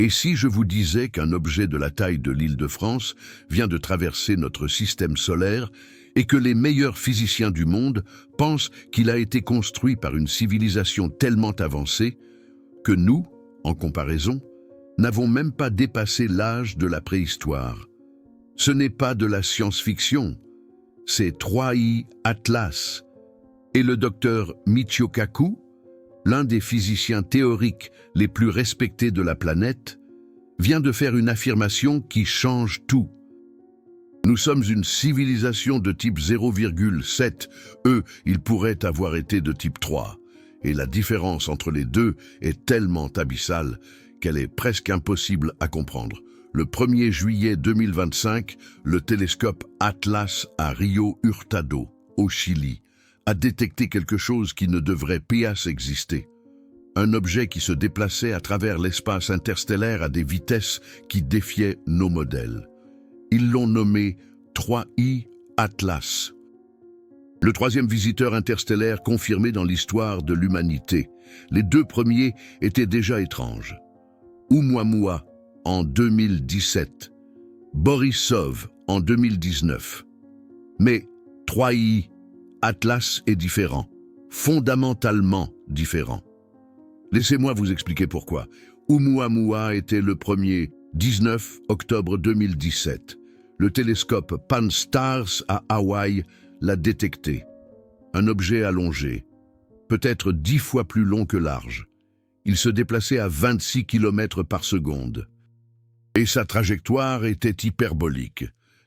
Et si je vous disais qu'un objet de la taille de l'Île-de-France vient de traverser notre système solaire et que les meilleurs physiciens du monde pensent qu'il a été construit par une civilisation tellement avancée que nous, en comparaison, n'avons même pas dépassé l'âge de la préhistoire. Ce n'est pas de la science-fiction, c'est 3I Atlas. Et le docteur Michio Kaku, l'un des physiciens théoriques les plus respectés de la planète, vient de faire une affirmation qui change tout. Nous sommes une civilisation de type 0,7. Eux, ils pourraient avoir été de type 3. Et la différence entre les deux est tellement abyssale qu'elle est presque impossible à comprendre. Le 1er juillet 2025, le télescope Atlas à Rio Hurtado, au Chili, a détecté quelque chose qui ne devrait pas exister. Un objet qui se déplaçait à travers l'espace interstellaire à des vitesses qui défiaient nos modèles. Ils l'ont nommé 3I Atlas. Le troisième visiteur interstellaire confirmé dans l'histoire de l'humanité. Les deux premiers étaient déjà étranges. Oumuamua en 2017, Borisov en 2019. Mais 3I Atlas est différent, fondamentalement différent. Laissez-moi vous expliquer pourquoi. Oumuamua était le premier, 19 octobre 2017. Le télescope Pan-STARRS à Hawaï l'a détecté. Un objet allongé, peut-être 10 fois plus long que large. Il se déplaçait à 26 km par seconde. Et sa trajectoire était hyperbolique,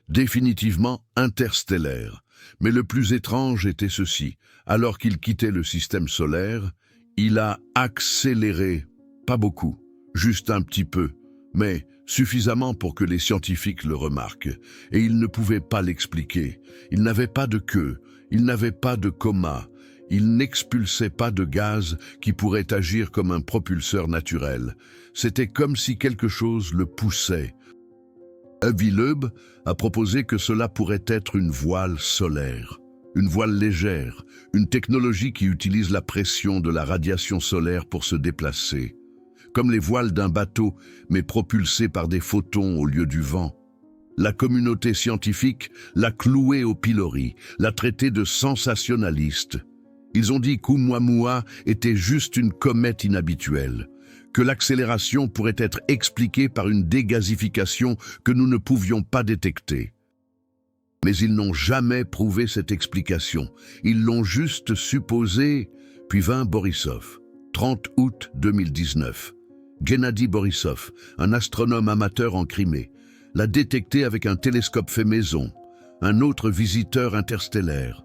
définitivement interstellaire. Mais le plus étrange était ceci. Alors qu'il quittait le système solaire, il a accéléré, pas beaucoup, juste un petit peu, mais suffisamment pour que les scientifiques le remarquent. Et ils ne pouvaient pas l'expliquer. Il n'avait pas de queue, il n'avait pas de coma, il n'expulsait pas de gaz qui pourrait agir comme un propulseur naturel. C'était comme si quelque chose le poussait. Avi Loeb a proposé que cela pourrait être une voile solaire, une voile légère, une technologie qui utilise la pression de la radiation solaire pour se déplacer, comme les voiles d'un bateau, mais propulsées par des photons au lieu du vent. La communauté scientifique l'a cloué au pilori, l'a traité de sensationnaliste. Ils ont dit qu'Oumuamua était juste une comète inhabituelle, que l'accélération pourrait être expliquée par une dégasification que nous ne pouvions pas détecter. Mais ils n'ont jamais prouvé cette explication. Ils l'ont juste supposée, puis vint Borisov, 30 août 2019. Gennady Borisov, un astronome amateur en Crimée, l'a détecté avec un télescope fait maison, un autre visiteur interstellaire.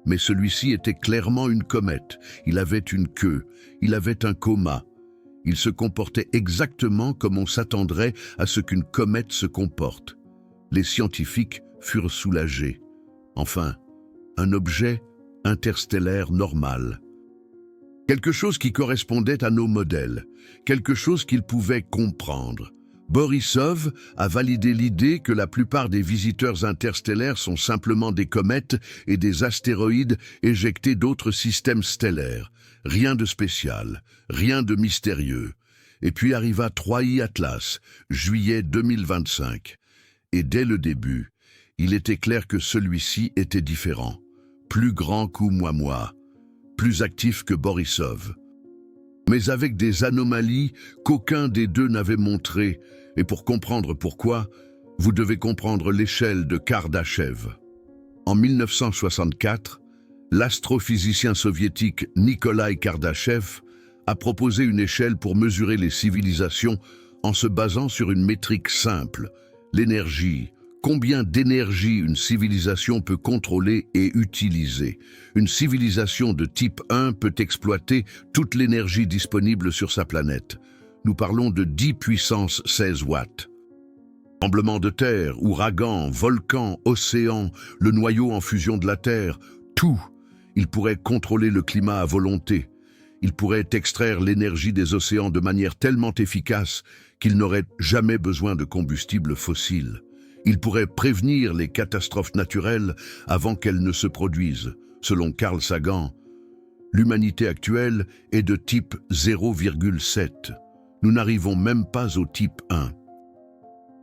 Mais celui-ci était clairement une comète. Il avait une queue, il avait un coma. Il se comportait exactement comme on s'attendrait à ce qu'une comète se comporte. Les scientifiques furent soulagés. Enfin, un objet interstellaire normal. Quelque chose qui correspondait à nos modèles, quelque chose qu'ils pouvaient comprendre. Borisov a validé l'idée que la plupart des visiteurs interstellaires sont simplement des comètes et des astéroïdes éjectés d'autres systèmes stellaires. Rien de spécial, rien de mystérieux. Et puis arriva 3I Atlas, juillet 2025. Et dès le début, il était clair que celui-ci était différent. Plus grand qu'Oumuamua, plus actif que Borisov. Mais avec des anomalies qu'aucun des deux n'avait montrées. Et pour comprendre pourquoi, vous devez comprendre l'échelle de Kardashev. En 1964, l'astrophysicien soviétique Nikolai Kardashev a proposé une échelle pour mesurer les civilisations en se basant sur une métrique simple, l'énergie. Combien d'énergie une civilisation peut contrôler et utiliser? Une civilisation de type 1 peut exploiter toute l'énergie disponible sur sa planète. Nous parlons de 10 puissance 16 watts. Tremblements de terre, ouragans, volcans, océans, le noyau en fusion de la Terre, tout. Il pourrait contrôler le climat à volonté. Il pourrait extraire l'énergie des océans de manière tellement efficace qu'il n'aurait jamais besoin de combustible fossile. Il pourrait prévenir les catastrophes naturelles avant qu'elles ne se produisent. Selon Carl Sagan, l'humanité actuelle est de type 0,7. Nous n'arrivons même pas au type 1.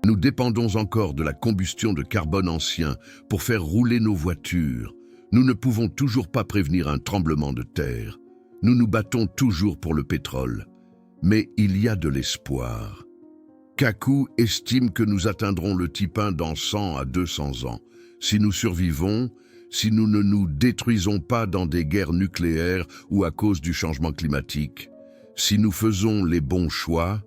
Nous dépendons encore de la combustion de carbone ancien pour faire rouler nos voitures. Nous ne pouvons toujours pas prévenir un tremblement de terre. Nous nous battons toujours pour le pétrole. Mais il y a de l'espoir. Kaku estime que nous atteindrons le type 1 dans 100 à 200 ans. Si nous survivons, si nous ne nous détruisons pas dans des guerres nucléaires ou à cause du changement climatique, si nous faisons les bons choix,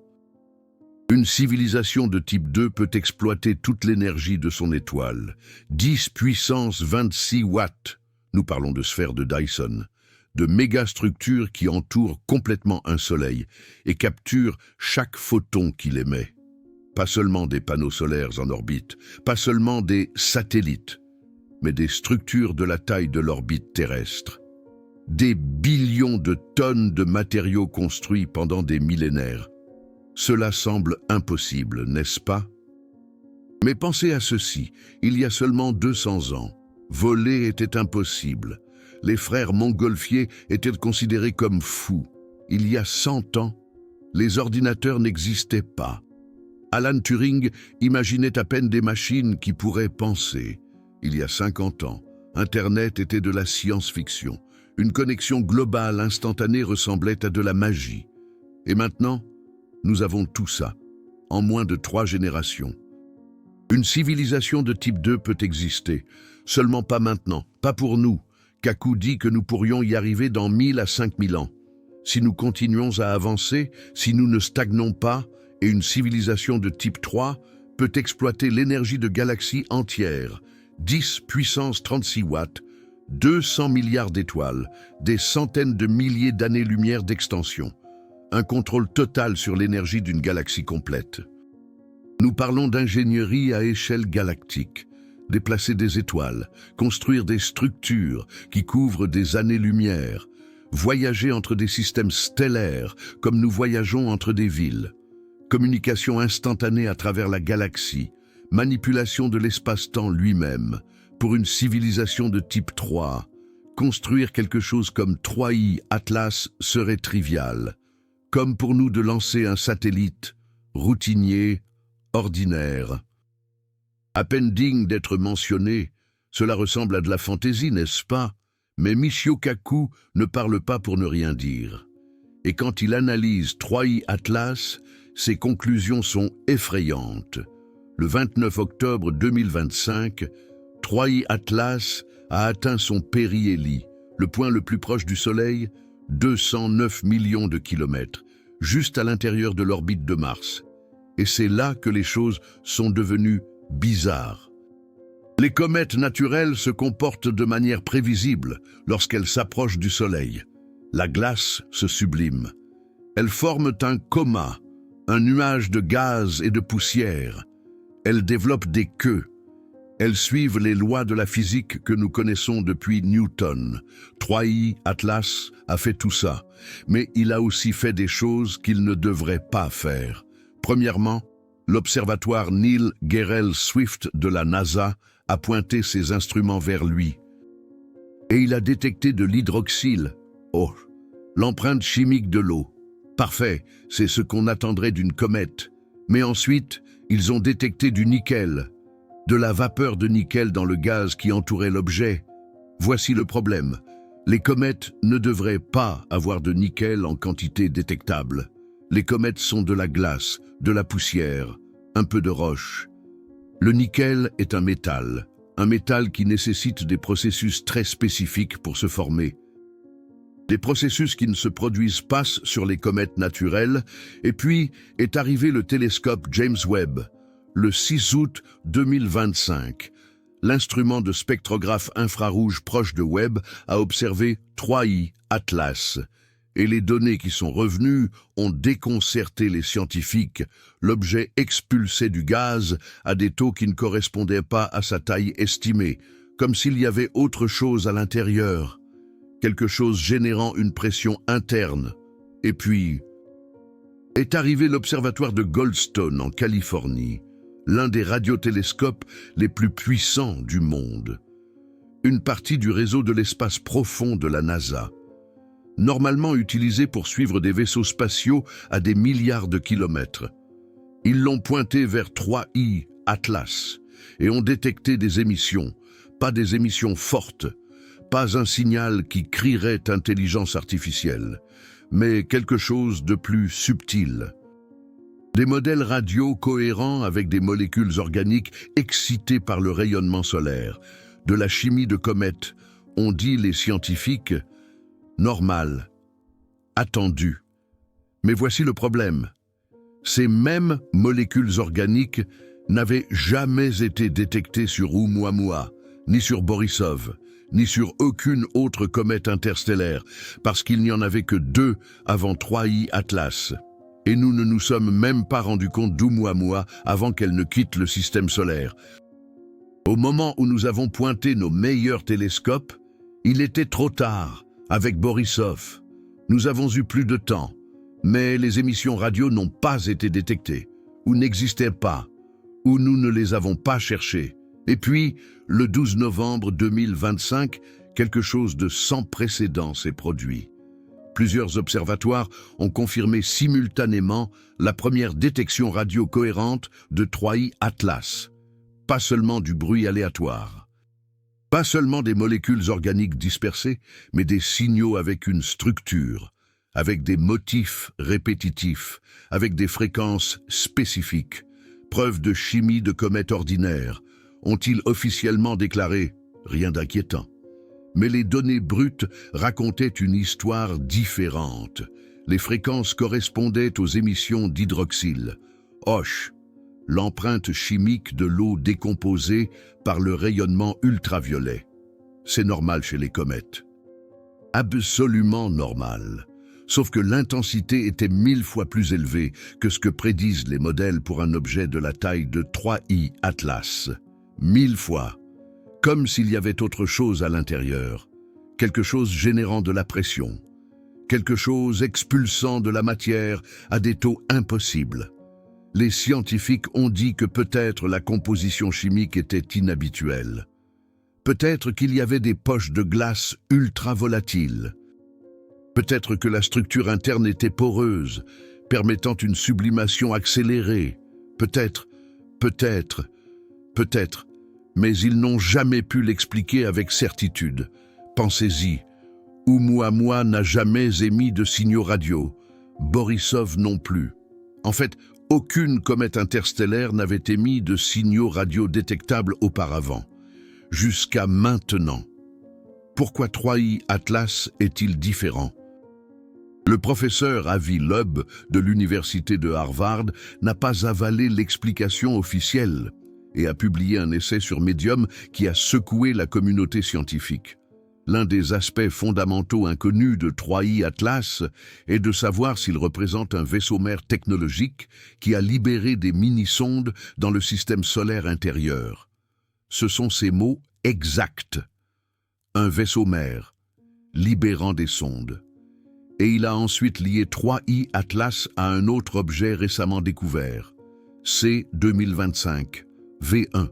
une civilisation de type 2 peut exploiter toute l'énergie de son étoile. 10 puissance 26 watts, nous parlons de sphères de Dyson, de mégastructures qui entourent complètement un soleil et capturent chaque photon qu'il émet. Pas seulement des panneaux solaires en orbite, pas seulement des satellites, mais des structures de la taille de l'orbite terrestre. Des billions de tonnes de matériaux construits pendant des millénaires. Cela semble impossible, n'est-ce pas? Mais pensez à ceci, il y a seulement 200 ans, voler était impossible. Les frères Montgolfier étaient considérés comme fous. Il y a 100 ans, les ordinateurs n'existaient pas. Alan Turing imaginait à peine des machines qui pourraient penser. Il y a 50 ans, Internet était de la science-fiction. Une connexion globale instantanée ressemblait à de la magie. Et maintenant, nous avons tout ça, en moins de 3 générations. Une civilisation de type 2 peut exister, seulement pas maintenant, pas pour nous. Kaku dit que nous pourrions y arriver dans 1000 à 5000 ans. Si nous continuons à avancer, si nous ne stagnons pas, et une civilisation de type 3 peut exploiter l'énergie de galaxies entières, 10 puissance 36 watts, 200 milliards d'étoiles, des centaines de milliers d'années-lumière d'extension. Un contrôle total sur l'énergie d'une galaxie complète. Nous parlons d'ingénierie à échelle galactique, déplacer des étoiles, construire des structures qui couvrent des années-lumière, voyager entre des systèmes stellaires comme nous voyageons entre des villes, communication instantanée à travers la galaxie, manipulation de l'espace-temps lui-même. Pour une civilisation de type 3, construire quelque chose comme 3i Atlas serait trivial. Comme pour nous de lancer un satellite, routinier, ordinaire. À peine digne d'être mentionné, cela ressemble à de la fantaisie, n'est-ce pas? Mais Michio Kaku ne parle pas pour ne rien dire. Et quand il analyse 3i Atlas, ses conclusions sont effrayantes. Le 29 octobre 2025, 3i Atlas a atteint son périhélie, le point le plus proche du Soleil, 209 millions de kilomètres, juste à l'intérieur de l'orbite de Mars. Et c'est là que les choses sont devenues bizarres. Les comètes naturelles se comportent de manière prévisible lorsqu'elles s'approchent du Soleil. La glace se sublime. Elles forment un coma, un nuage de gaz et de poussière. Elles développent des queues. Elles suivent les lois de la physique que nous connaissons depuis Newton. 3i Atlas a fait tout ça, mais il a aussi fait des choses qu'il ne devrait pas faire. Premièrement, l'observatoire Neil Gehrels Swift de la NASA a pointé ses instruments vers lui. Et il a détecté de l'hydroxyle. Oh, l'empreinte chimique de l'eau. Parfait, c'est ce qu'on attendrait d'une comète. Mais ensuite, ils ont détecté du nickel. De la vapeur de nickel dans le gaz qui entourait l'objet. Voici le problème. Les comètes ne devraient pas avoir de nickel en quantité détectable. Les comètes sont de la glace, de la poussière, un peu de roche. Le nickel est un métal qui nécessite des processus très spécifiques pour se former. Des processus qui ne se produisent pas sur les comètes naturelles, et puis est arrivé le télescope James Webb, le 6 août 2025. L'instrument de spectrographe infrarouge proche de Webb a observé 3i Atlas. Et les données qui sont revenues ont déconcerté les scientifiques. L'objet expulsait du gaz à des taux qui ne correspondaient pas à sa taille estimée, comme s'il y avait autre chose à l'intérieur, quelque chose générant une pression interne. Et puis, est arrivé l'observatoire de Goldstone en Californie, l'un des radiotélescopes les plus puissants du monde. Une partie du réseau de l'espace profond de la NASA. normalement utilisés pour suivre des vaisseaux spatiaux à des milliards de kilomètres. Ils l'ont pointé vers 3I Atlas et ont détecté des émissions, pas des émissions fortes, pas un signal qui crierait intelligence artificielle, mais quelque chose de plus subtil. Des modèles radio cohérents avec des molécules organiques excitées par le rayonnement solaire, de la chimie de comètes, ont dit les scientifiques, normal, attendu. Mais voici le problème. Ces mêmes molécules organiques n'avaient jamais été détectées sur Oumuamua, ni sur Borisov, ni sur aucune autre comète interstellaire, parce qu'il n'y en avait que 2 avant 3I Atlas. Et nous ne nous sommes même pas rendus compte d'Oumuamua avant qu'elle ne quitte le système solaire. Au moment où nous avons pointé nos meilleurs télescopes, il était trop tard, avec Borisov. Nous avons eu plus de temps, mais les émissions radio n'ont pas été détectées, ou n'existaient pas, ou nous ne les avons pas cherchées. Et puis, le 12 novembre 2025, quelque chose de sans précédent s'est produit. Plusieurs observatoires ont confirmé simultanément la première détection radio cohérente de 3I Atlas. Pas seulement du bruit aléatoire. Pas seulement des molécules organiques dispersées, mais des signaux avec une structure, avec des motifs répétitifs, avec des fréquences spécifiques. Preuve de chimie de comète ordinaire, ont-ils officiellement déclaré rien d'inquiétant. Mais les données brutes racontaient une histoire différente. Les fréquences correspondaient aux émissions d'hydroxyle, OH, l'empreinte chimique de l'eau décomposée par le rayonnement ultraviolet. C'est normal chez les comètes. Absolument normal. Sauf que l'intensité était 1000 fois plus élevée que ce que prédisent les modèles pour un objet de la taille de 3I Atlas. 1000 fois. Comme s'il y avait autre chose à l'intérieur. Quelque chose générant de la pression. Quelque chose expulsant de la matière à des taux impossibles. Les scientifiques ont dit que peut-être la composition chimique était inhabituelle. Peut-être qu'il y avait des poches de glace ultra volatiles. Peut-être que la structure interne était poreuse, permettant une sublimation accélérée. Peut-être, mais ils n'ont jamais pu l'expliquer avec certitude. Pensez-y, Oumuamua n'a jamais émis de signaux radio, Borisov non plus. En fait, aucune comète interstellaire n'avait émis de signaux radio détectables auparavant, jusqu'à maintenant. Pourquoi 3I Atlas est-il différent? Le professeur Avi Loeb de l'université de Harvard n'a pas avalé l'explication officielle et a publié un essai sur Medium qui a secoué la communauté scientifique. L'un des aspects fondamentaux inconnus de 3I Atlas est de savoir s'il représente un vaisseau-mère technologique qui a libéré des mini-sondes dans le système solaire intérieur. Ce sont ces mots exacts. Un vaisseau-mère, libérant des sondes. Et il a ensuite lié 3I Atlas à un autre objet récemment découvert, C 2025, V1.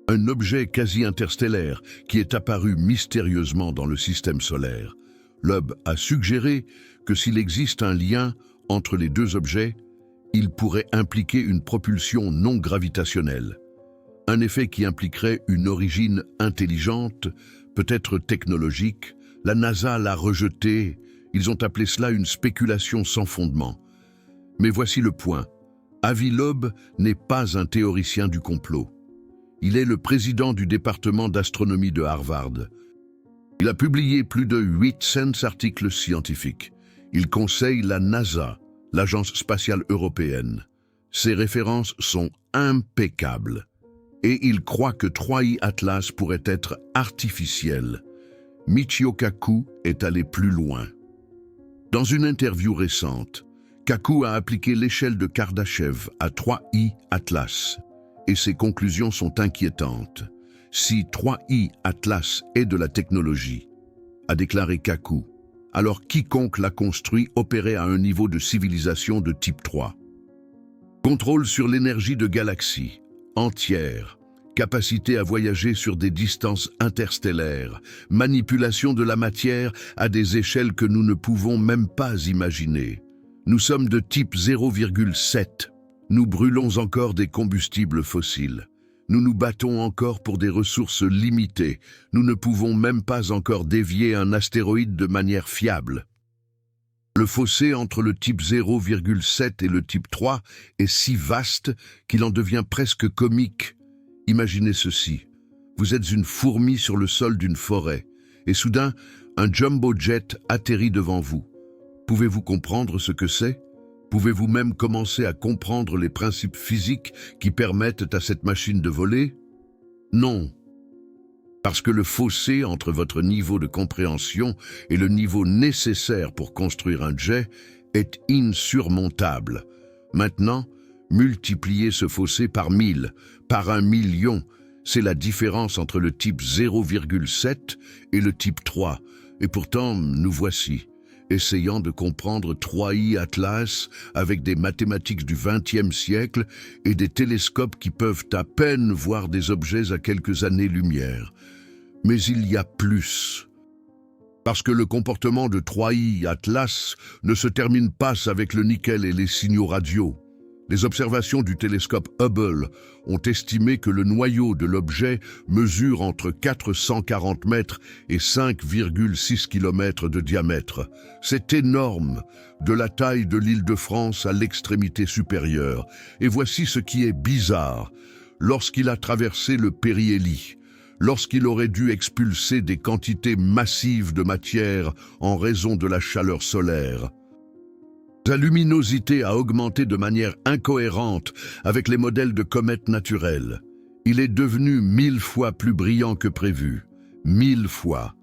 Un objet quasi-interstellaire qui est apparu mystérieusement dans le système solaire. Loeb a suggéré que s'il existe un lien entre les deux objets, il pourrait impliquer une propulsion non gravitationnelle. Un effet qui impliquerait une origine intelligente, peut-être technologique. La NASA l'a rejeté. Ils ont appelé cela une spéculation sans fondement. Mais voici le point. Avi Loeb n'est pas un théoricien du complot. Il est le président du département d'astronomie de Harvard. Il a publié plus de 800 articles scientifiques. Il conseille la NASA, l'Agence spatiale européenne. Ses références sont impeccables. Et il croit que 3I Atlas pourrait être artificiel. Michio Kaku est allé plus loin. Dans une interview récente, Kaku a appliqué l'échelle de Kardashev à 3I Atlas, et ses conclusions sont inquiétantes. Si 3I Atlas est de la technologie, a déclaré Kaku, alors quiconque l'a construit opérait à un niveau de civilisation de type 3. Contrôle sur l'énergie de galaxies entières, capacité à voyager sur des distances interstellaires, manipulation de la matière à des échelles que nous ne pouvons même pas imaginer. Nous sommes de type 0,7. Nous brûlons encore des combustibles fossiles. Nous nous battons encore pour des ressources limitées. Nous ne pouvons même pas encore dévier un astéroïde de manière fiable. Le fossé entre le type 0,7 et le type 3 est si vaste qu'il en devient presque comique. Imaginez ceci. Vous êtes une fourmi sur le sol d'une forêt, et soudain, un jumbo jet atterrit devant vous. Pouvez-vous comprendre ce que c'est ? Pouvez-vous même commencer à comprendre les principes physiques qui permettent à cette machine de voler ? Non. Parce que le fossé entre votre niveau de compréhension et le niveau nécessaire pour construire un jet est insurmontable. Maintenant, multipliez ce fossé par 1000, par 1 million. C'est la différence entre le type 0,7 et le type 3. Et pourtant, nous voici, essayant de comprendre 3i Atlas avec des mathématiques du XXe siècle et des télescopes qui peuvent à peine voir des objets à quelques années-lumière. Mais il y a plus. Parce que le comportement de 3i Atlas ne se termine pas avec le nickel et les signaux radio. Les observations du télescope Hubble ont estimé que le noyau de l'objet mesure entre 440 mètres et 5,6 km de diamètre. C'est énorme, de la taille de l'Île-de-France à l'extrémité supérieure. Et voici ce qui est bizarre. Lorsqu'il a traversé le périhélie, lorsqu'il aurait dû expulser des quantités massives de matière en raison de la chaleur solaire, sa luminosité a augmenté de manière incohérente avec les modèles de comètes naturelles. Il est devenu 1000 fois plus brillant que prévu. 1000 fois.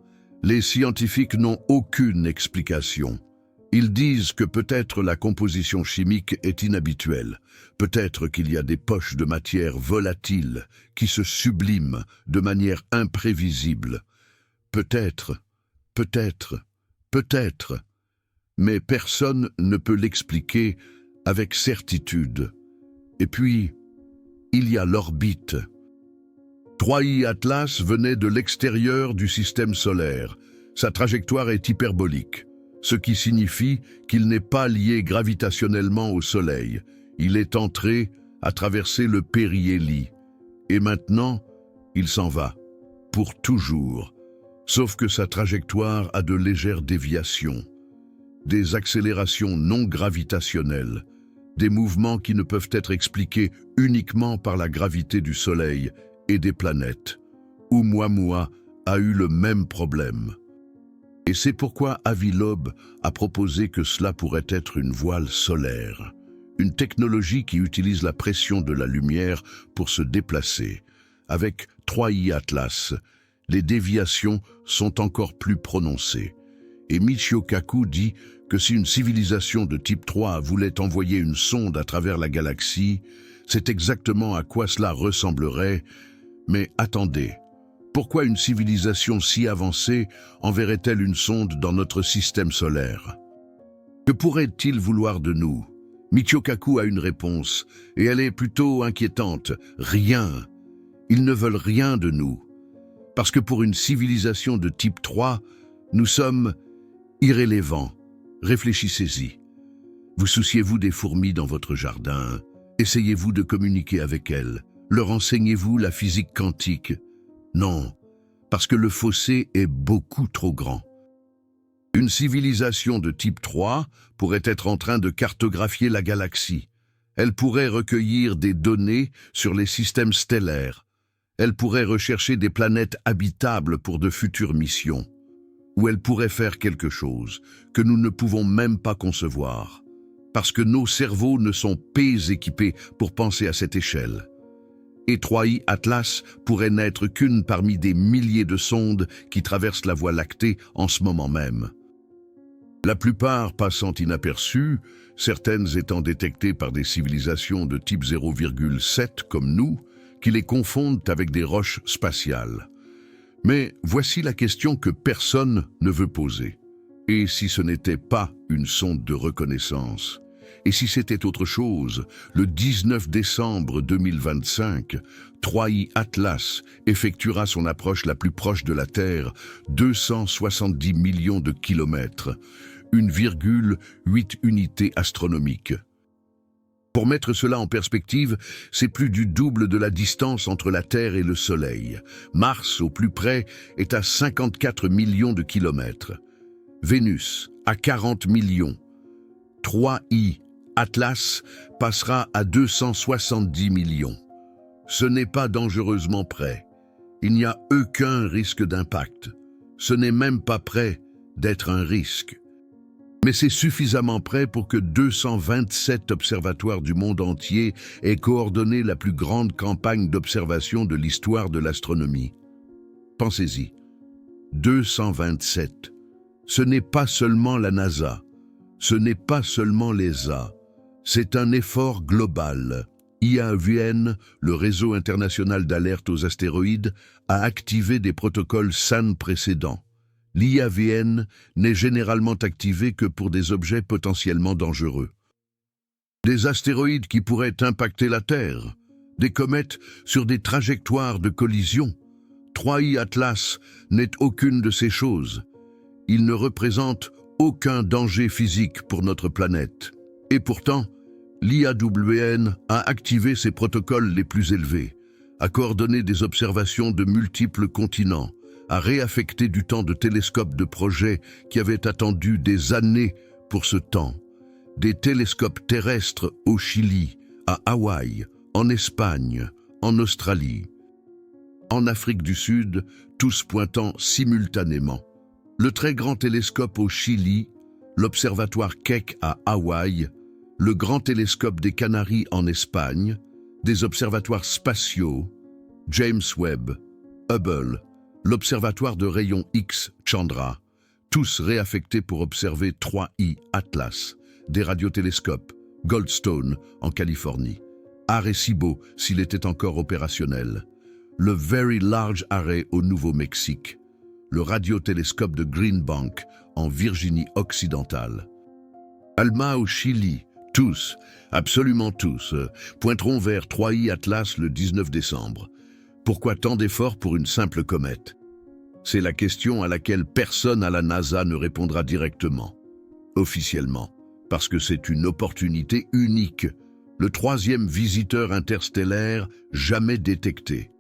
Les scientifiques n'ont aucune explication. Ils disent que peut-être la composition chimique est inhabituelle. Peut-être qu'il y a des poches de matière volatiles qui se subliment de manière imprévisible. Peut-être, peut-être, peut-être. Mais personne ne peut l'expliquer avec certitude. Et puis, il y a l'orbite. 3i Atlas venait de l'extérieur du système solaire. Sa trajectoire est hyperbolique, ce qui signifie qu'il n'est pas lié gravitationnellement au Soleil. Il est entré à traverser le périhélie. Et maintenant, il s'en va, pour toujours. Sauf que sa trajectoire a de légères déviations. Des accélérations non gravitationnelles, des mouvements qui ne peuvent être expliqués uniquement par la gravité du Soleil et des planètes. Oumuamua a eu le même problème. Et c'est pourquoi Avi Loeb a proposé que cela pourrait être une voile solaire, une technologie qui utilise la pression de la lumière pour se déplacer. Avec 3i Atlas, les déviations sont encore plus prononcées. Et Michio Kaku dit que si une civilisation de type 3 voulait envoyer une sonde à travers la galaxie, c'est exactement à quoi cela ressemblerait. Mais attendez, pourquoi une civilisation si avancée enverrait-elle une sonde dans notre système solaire? Que pourrait-il vouloir de nous? Michio Kaku a une réponse, et elle est plutôt inquiétante. Rien. Ils ne veulent rien de nous. Parce que pour une civilisation de type 3, nous sommes irrélévants. Réfléchissez-y. Vous souciez-vous des fourmis dans votre jardin? Essayez-vous de communiquer avec elles? Leur enseignez-vous la physique quantique? Non, parce que le fossé est beaucoup trop grand. Une civilisation de type 3 pourrait être en train de cartographier la galaxie. Elle pourrait recueillir des données sur les systèmes stellaires. Elle pourrait rechercher des planètes habitables pour de futures missions. Ou elle pourrait faire quelque chose que nous ne pouvons même pas concevoir, parce que nos cerveaux ne sont pas équipés pour penser à cette échelle. Et 3i Atlas pourrait n'être qu'une parmi des milliers de sondes qui traversent la Voie lactée en ce moment même. La plupart passant inaperçues, certaines étant détectées par des civilisations de type 0,7 comme nous, qui les confondent avec des roches spatiales. Mais voici la question que personne ne veut poser. Et si ce n'était pas une sonde de reconnaissance? Et si c'était autre chose, le 19 décembre 2025, 3I Atlas effectuera son approche la plus proche de la Terre, 270 millions de kilomètres, 1,8 unités astronomiques. Pour mettre cela en perspective, c'est plus du double de la distance entre la Terre et le Soleil. Mars, au plus près, est à 54 millions de kilomètres. Vénus, à 40 millions. 3I Atlas passera à 270 millions. Ce n'est pas dangereusement près. Il n'y a aucun risque d'impact. Ce n'est même pas près d'être un risque. Mais c'est suffisamment près pour que 227 observatoires du monde entier aient coordonné la plus grande campagne d'observation de l'histoire de l'astronomie. Pensez-y. 227. Ce n'est pas seulement la NASA. Ce n'est pas seulement l'ESA. C'est un effort global. IAVN, le réseau international d'alerte aux astéroïdes, a activé des protocoles SAN précédents. L'IAVN n'est généralement activé que pour des objets potentiellement dangereux. Des astéroïdes qui pourraient impacter la Terre, des comètes sur des trajectoires de collision. 3I Atlas n'est aucune de ces choses. Il ne représente aucun danger physique pour notre planète. Et pourtant, l'IAWN a activé ses protocoles les plus élevés, a coordonné des observations de multiples continents, a réaffecté du temps de télescopes de projets qui avaient attendu des années pour ce temps. Des télescopes terrestres au Chili, à Hawaï, en Espagne, en Australie, en Afrique du Sud, tous pointant simultanément. Le très grand télescope au Chili, l'observatoire Keck à Hawaï, le grand télescope des Canaries en Espagne, des observatoires spatiaux, James Webb, Hubble, l'observatoire de rayons X Chandra, tous réaffectés pour observer 3I Atlas, des radiotélescopes, Goldstone en Californie, Arecibo s'il était encore opérationnel, le Very Large Array au Nouveau-Mexique, le radiotélescope de Green Bank en Virginie occidentale. ALMA au Chili, tous, absolument tous, pointeront vers 3I Atlas le 19 décembre. Pourquoi tant d'efforts pour une simple comète? C'est la question à laquelle personne à la NASA ne répondra directement, officiellement, parce que c'est une opportunité unique, le 3e visiteur interstellaire jamais détecté.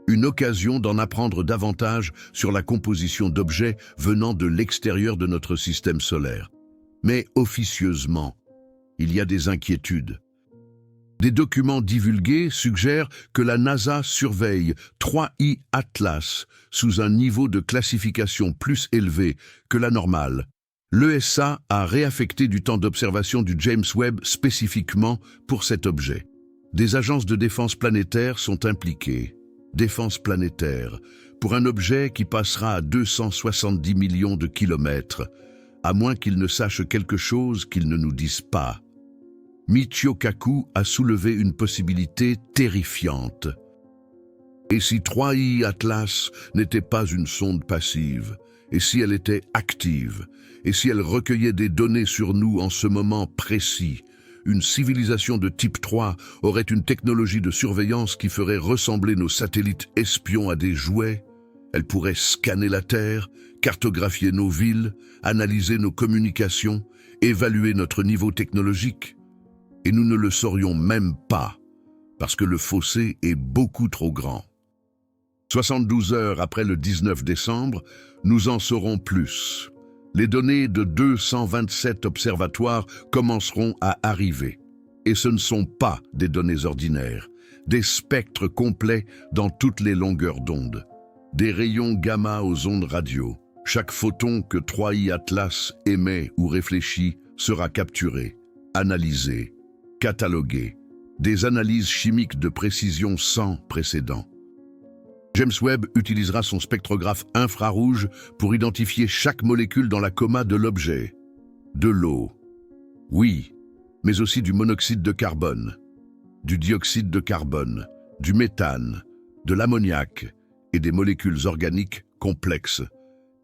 Une occasion d'en apprendre davantage sur la composition d'objets venant de l'extérieur de notre système solaire. Mais officieusement, il y a des inquiétudes. Des documents divulgués suggèrent que la NASA surveille 3I Atlas sous un niveau de classification plus élevé que la normale. L'ESA a réaffecté du temps d'observation du James Webb spécifiquement pour cet objet. Des agences de défense planétaire sont impliquées. Défense planétaire, pour un objet qui passera à 270 millions de kilomètres, à moins qu'il ne sache quelque chose qu'ils ne nous disent pas. Michio Kaku a soulevé une possibilité terrifiante. Et si 3I Atlas n'était pas une sonde passive? Et si elle était active? Et si elle recueillait des données sur nous en ce moment précis? Une civilisation de type 3 aurait une technologie de surveillance qui ferait ressembler nos satellites espions à des jouets. Elle pourrait scanner la Terre, cartographier nos villes, analyser nos communications, évaluer notre niveau technologique. Et nous ne le saurions même pas, parce que le fossé est beaucoup trop grand. 72 heures après le 19 décembre, nous en saurons plus. Les données de 227 observatoires commenceront à arriver. Et ce ne sont pas des données ordinaires, des spectres complets dans toutes les longueurs d'onde, des rayons gamma aux ondes radio. Chaque photon que 3I Atlas émet ou réfléchit sera capturé, analysé, catalogué, des analyses chimiques de précision sans précédent. James Webb utilisera son spectrographe infrarouge pour identifier chaque molécule dans la coma de l'objet. De l'eau, oui, mais aussi du monoxyde de carbone, du dioxyde de carbone, du méthane, de l'ammoniac et des molécules organiques complexes,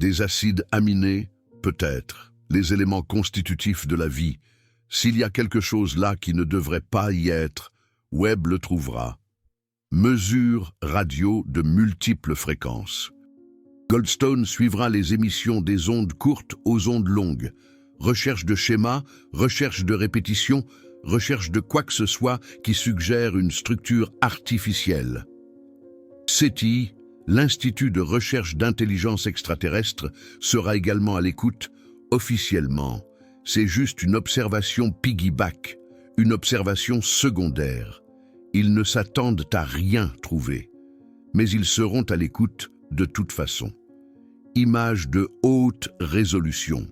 des acides aminés, peut-être, les éléments constitutifs de la vie, S'il y a quelque chose là qui ne devrait pas y être, Webb le trouvera. Mesure radio de multiples fréquences. Goldstone suivra les émissions des ondes courtes aux ondes longues. Recherche de schémas, recherche de répétitions, recherche de quoi que ce soit qui suggère une structure artificielle. SETI, l'Institut de recherche d'intelligence extraterrestre, sera également à l'écoute. Officiellement, c'est juste une observation piggyback, une observation secondaire. Ils ne s'attendent à rien trouver, mais ils seront à l'écoute de toute façon. Images de haute résolution.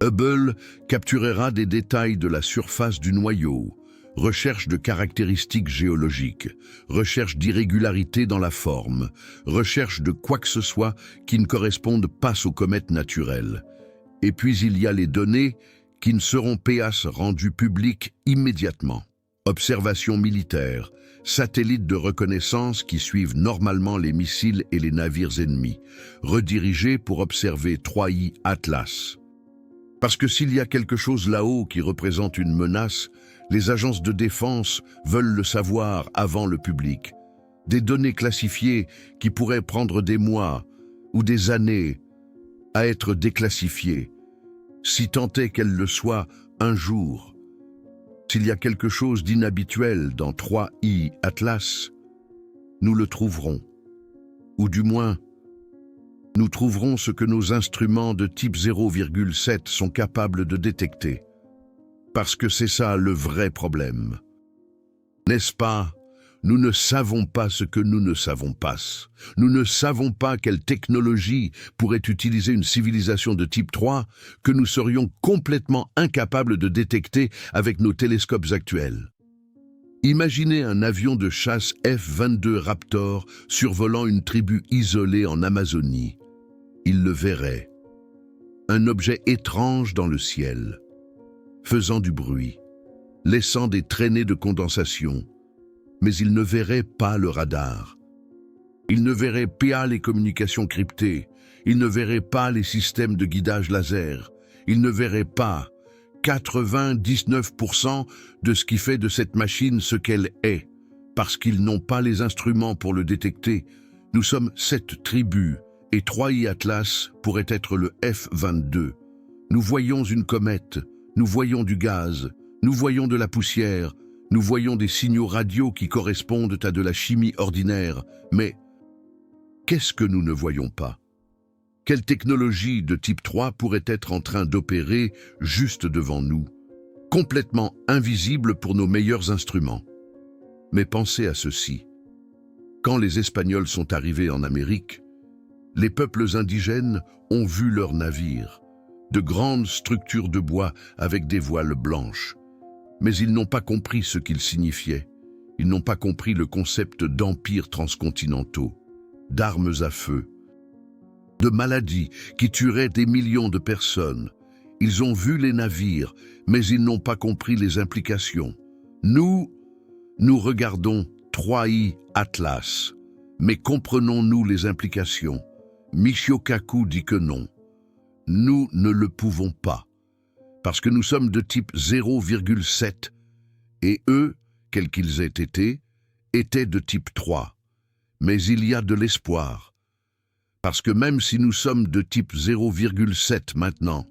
Hubble capturera des détails de la surface du noyau, recherche de caractéristiques géologiques, recherche d'irrégularités dans la forme, recherche de quoi que ce soit qui ne corresponde pas aux comètes naturelles. Et puis il y a les données qui ne seront pas rendues publiques immédiatement. Observations militaires, satellites de reconnaissance qui suivent normalement les missiles et les navires ennemis, redirigés pour observer 3I Atlas. Parce que s'il y a quelque chose là-haut qui représente une menace, les agences de défense veulent le savoir avant le public. Des données classifiées qui pourraient prendre des mois ou des années à être déclassifiées, si tant est qu'elles le soient un jour. S'il y a quelque chose d'inhabituel dans 3I Atlas, nous le trouverons. Ou du moins, nous trouverons ce que nos instruments de type 0,7 sont capables de détecter. Parce que c'est ça le vrai problème. N'est-ce pas? Nous ne savons pas ce que nous ne savons pas. Nous ne savons pas quelle technologie pourrait utiliser une civilisation de type 3 que nous serions complètement incapables de détecter avec nos télescopes actuels. Imaginez un avion de chasse F-22 Raptor survolant une tribu isolée en Amazonie. Il le verrait. Un objet étrange dans le ciel, faisant du bruit, laissant des traînées de condensation, mais il ne verrait pas le radar. Il ne verrait pas les communications cryptées, il ne verrait pas les systèmes de guidage laser, il ne verrait pas 99% de ce qui fait de cette machine ce qu'elle est, parce qu'ils n'ont pas les instruments pour le détecter. Nous sommes 7 tribus, et 3I Atlas pourrait être le F-22. Nous voyons une comète, nous voyons du gaz, nous voyons de la poussière, nous voyons des signaux radio qui correspondent à de la chimie ordinaire, mais qu'est-ce que nous ne voyons pas? Quelle technologie de type 3 pourrait être en train d'opérer juste devant nous, complètement invisible pour nos meilleurs instruments? Mais pensez à ceci. Quand les Espagnols sont arrivés en Amérique, les peuples indigènes ont vu leurs navires, de grandes structures de bois avec des voiles blanches. Mais ils n'ont pas compris ce qu'ils signifiaient. Ils n'ont pas compris le concept d'empires transcontinentaux, d'armes à feu, de maladies qui tueraient des millions de personnes. Ils ont vu les navires, mais ils n'ont pas compris les implications. Nous regardons 3I Atlas, mais comprenons-nous les implications? Michio Kaku dit que non. Nous ne le pouvons pas, parce que nous sommes de type 0,7, et eux, quels qu'ils aient été, étaient de type 3. Mais il y a de l'espoir, parce que même si nous sommes de type 0,7 maintenant,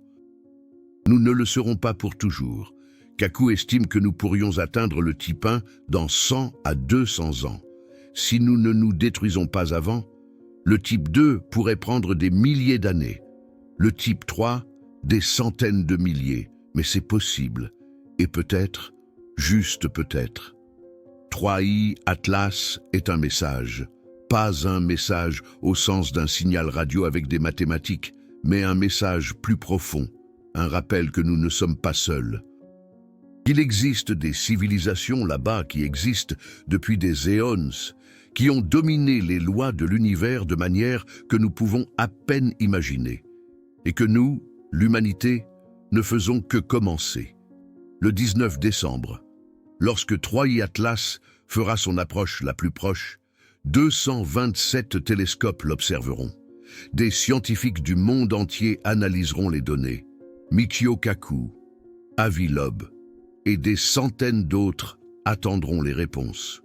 nous ne le serons pas pour toujours. Kaku estime que nous pourrions atteindre le type 1 dans 100 à 200 ans. Si nous ne nous détruisons pas avant, le type 2 pourrait prendre des milliers d'années. Le type 3, des centaines de milliers. Mais c'est possible. Et peut-être, juste peut-être. 3I Atlas est un message. Pas un message au sens d'un signal radio avec des mathématiques, mais un message plus profond. Un rappel que nous ne sommes pas seuls. Il existe des civilisations là-bas qui existent depuis des éons, qui ont dominé les lois de l'univers de manière que nous pouvons à peine imaginer. Et que nous, l'humanité, ne faisons que commencer. Le 19 décembre, lorsque 3I Atlas fera son approche la plus proche, 227 télescopes l'observeront. Des scientifiques du monde entier analyseront les données. Michio Kaku, Avi Loeb et des centaines d'autres attendront les réponses.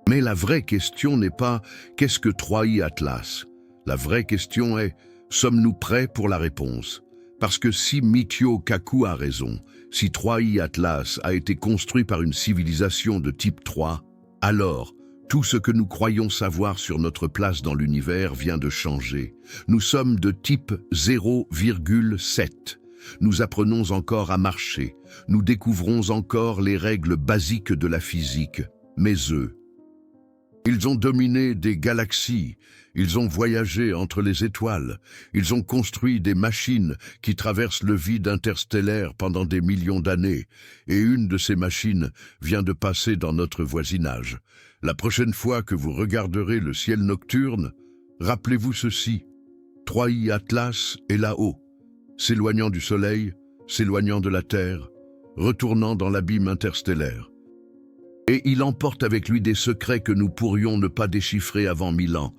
Mais la vraie question n'est pas « Qu'est-ce que 3i Atlas ?» La vraie question est « Sommes-nous prêts pour la réponse ?» Parce que si Michio Kaku a raison, si 3i Atlas a été construit par une civilisation de type 3, alors tout ce que nous croyons savoir sur notre place dans l'univers vient de changer. Nous sommes de type 0,7. Nous apprenons encore à marcher. Nous découvrons encore les règles basiques de la physique. Mais eux, ils ont dominé des galaxies, ils ont voyagé entre les étoiles, ils ont construit des machines qui traversent le vide interstellaire pendant des millions d'années, et une de ces machines vient de passer dans notre voisinage. La prochaine fois que vous regarderez le ciel nocturne, rappelez-vous ceci, 3i Atlas est là-haut, s'éloignant du Soleil, s'éloignant de la Terre, retournant dans l'abîme interstellaire. Et il emporte avec lui des secrets que nous pourrions ne pas déchiffrer avant 1000 ans.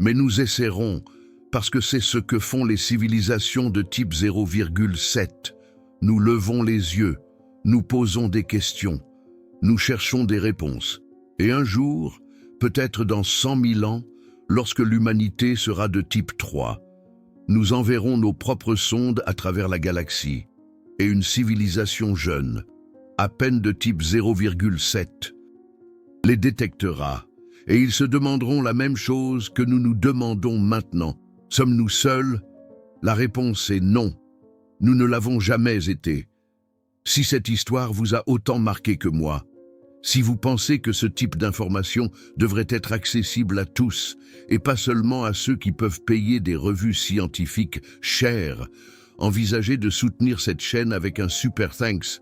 Mais nous essaierons, parce que c'est ce que font les civilisations de type 0,7. Nous levons les yeux, nous posons des questions, nous cherchons des réponses. Et un jour, peut-être dans 100 000 ans, lorsque l'humanité sera de type 3, nous enverrons nos propres sondes à travers la galaxie. Et une civilisation jeune, à peine de type 0,7, les détectera, et ils se demanderont la même chose que nous nous demandons maintenant. Sommes-nous seuls? La réponse est non. Nous ne l'avons jamais été. Si cette histoire vous a autant marqué que moi, si vous pensez que ce type d'information devrait être accessible à tous, et pas seulement à ceux qui peuvent payer des revues scientifiques chères, envisagez de soutenir cette chaîne avec un super thanks.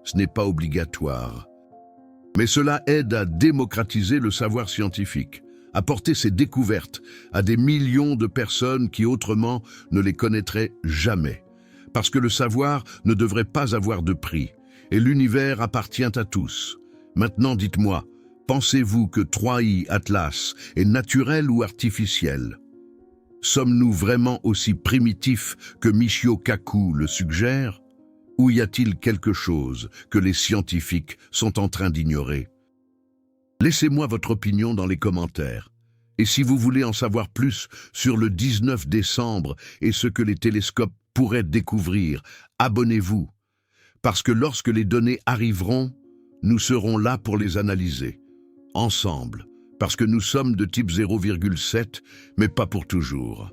Ce n'est pas obligatoire. Mais cela aide à démocratiser le savoir scientifique, à porter ces découvertes à des millions de personnes qui autrement ne les connaîtraient jamais. Parce que le savoir ne devrait pas avoir de prix, et l'univers appartient à tous. Maintenant dites-moi, pensez-vous que 3i Atlas est naturel ou artificiel? Sommes-nous vraiment aussi primitifs que Michio Kaku le suggère? Ou y a-t-il quelque chose que les scientifiques sont en train d'ignorer? Laissez-moi votre opinion dans les commentaires. Et si vous voulez en savoir plus sur le 19 décembre et ce que les télescopes pourraient découvrir, abonnez-vous. Parce que lorsque les données arriveront, nous serons là pour les analyser. Ensemble. Parce que nous sommes de type 0,7, mais pas pour toujours.